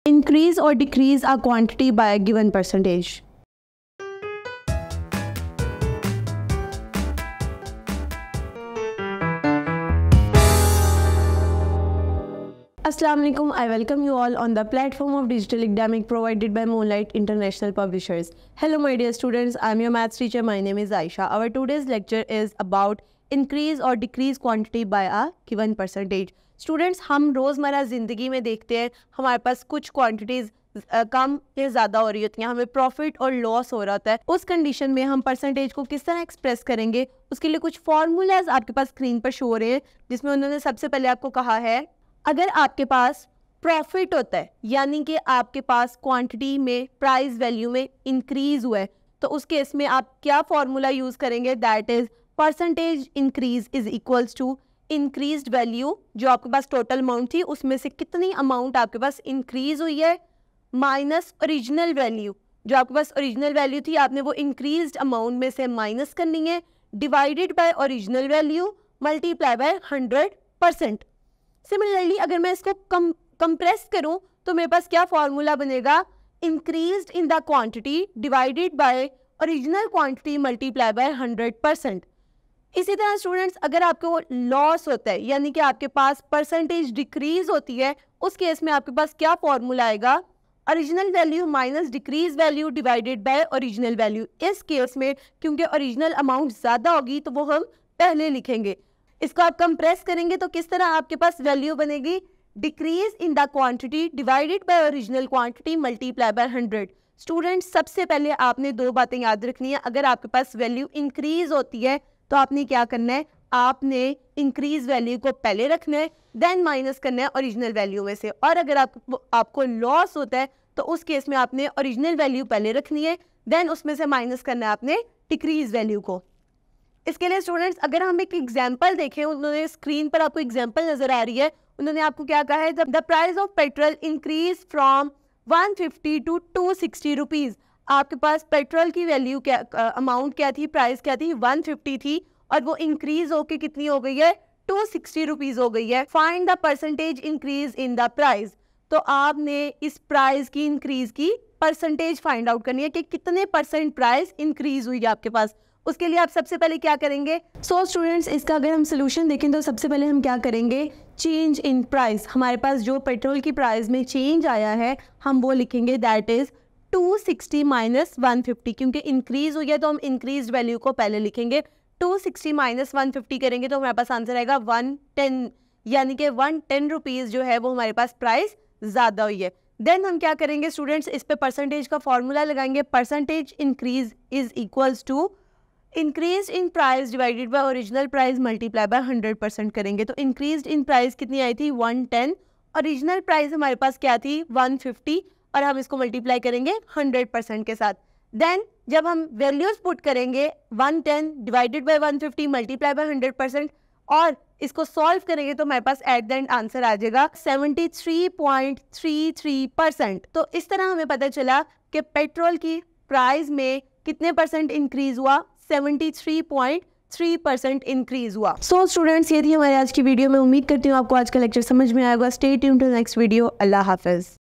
Increase or decrease a quantity by a given percentage. Assalamu alaikum. I welcome you all on the platform of Digital Academic provided by Moonlight International Publishers. Hello my dear students, I am your maths teacher. My name is Aisha. Our today's lecture is about increase or decrease quantity by a given percentage. Students, हम रोज़मर्रा ज़िंदगी में देखते हैं हमारे पास कुछ quantities कम या ज़्यादा हो रही होती हैं, हमें प्रॉफिट और लॉस हो रहा होता है। उस कंडीशन में हम परसेंटेज को किस तरह एक्सप्रेस करेंगे, उसके लिए कुछ फार्मूलाज आपके पास स्क्रीन पर शो हो रहे हैं, जिसमें उन्होंने सबसे पहले आपको कहा है अगर आपके पास प्रॉफिट होता है यानी कि आपके पास क्वांटिटी में प्राइस वैल्यू में इंक्रीज हुआ है, तो उस केस में आप क्या फार्मूला यूज़ करेंगे, that is percentage increase is equals to increased value, जो आपके पास टोटल अमाउंट थी उसमें से कितनी अमाउंट आपके पास इंक्रीज हुई है, माइनस ओरिजिनल वैल्यू, जो आपके पास ओरिजिनल वैल्यू थी आपने वो इंक्रीज्ड अमाउंट में से माइनस करनी है, divided by original value multiply by 100%। Similarly अगर मैं इसको कंप्रेस करूं तो मेरे पास क्या फॉर्मूला बनेगा, increased in the quantity divided by original quantity multiply by 100%। इसी तरह स्टूडेंट्स, अगर आपको लॉस होता है यानी कि आपके पास परसेंटेज डिक्रीज होती है, उस केस में आपके पास क्या फॉर्मूला आएगा, original value minus decrease value divided by original value. इस केस में क्योंकि ओरिजिनल अमाउंट ज़्यादा होगी तो वो हम पहले लिखेंगे। इसको आप कंप्रेस करेंगे तो किस तरह आपके पास वैल्यू बनेगी, decrease in the quantity divided by original quantity multiply by 100। Students, सबसे पहले आपने दो बातें याद रखनी है। अगर आपके पास वैल्यू इंक्रीज होती है तो आपने क्या करना है, आपने इंक्रीज वैल्यू को पहले रखना है, देन माइनस करना है ओरिजिनल वैल्यू में से। और अगर आपको लॉस होता है तो उस केस में आपने ओरिजिनल वैल्यू पहले रखनी है, देन उसमें से माइनस करना है आपने डिक्रीज वैल्यू को। इसके लिए स्टूडेंट्स अगर हम एक एग्जाम्पल देखें, उन्होंने स्क्रीन पर आपको एग्जाम्पल नजर आ रही है, उन्होंने आपको क्या कहा है, the price of petrol increase from 150 to 260 rupees. आपके पास पेट्रोल की वैल्यू क्या, अमाउंट क्या थी, प्राइस क्या थी, 150 थी और वो इंक्रीज होके कितनी हो गई है, 260 रुपीज़ हो गई है। Find the percentage increase in the price. तो आपने इस प्राइस की इंक्रीज की परसेंटेज फाइंड आउट करनी है कि कितने परसेंट प्राइस इंक्रीज हुई है आपके पास। उसके लिए आप सबसे पहले क्या करेंगे, सो स्टूडेंट्स इसका अगर हम सोल्यूशन देखें तो सबसे पहले हम क्या करेंगे, चेंज इन प्राइस। हमारे पास जो पेट्रोल की प्राइस में चेंज आया है हम वो लिखेंगे, दैट इज़ 260 माइनस 150। क्योंकि इंक्रीज हुई है तो हम इंक्रीज वैल्यू को पहले लिखेंगे। 260 माइनस 150 करेंगे तो हमारे पास आंसर आएगा 110, यानी कि 110 रुपीज़ जो है वो हमारे पास प्राइस ज़्यादा हुई है। देन हम क्या करेंगे स्टूडेंट्स, इस पे परसेंटेज का फॉर्मूला लगाएंगे। Percentage increase is equals to increase in price divided by original price multiply by 100% करेंगे। तो इंक्रीज इन प्राइस कितनी आई थी, 110, ओरिजिनल प्राइस हमारे पास क्या थी, 150, और हम इसको मल्टीप्लाई करेंगे 100% के साथ। देन जब हम वैल्यूज पुट करेंगे 110 डिवाइडेड बाय 150 मल्टीप्लाई बाय 100% और इसको सॉल्व करेंगे तो हमारे पास एट द एंड आंसर आ जाएगा 73.33%। तो इस तरह हमें पता चला कि पेट्रोल की प्राइस में कितने परसेंट इंक्रीज हुआ, 73.3% इंक्रीज हुआ। सो स्टूडेंट्स, ये थी हमारी आज की वीडियो। मैं उम्मीद करती हूँ आपको आज का लेक्चर समझ में आएगा। Stay tuned to next video. अल्लाह हाफिज।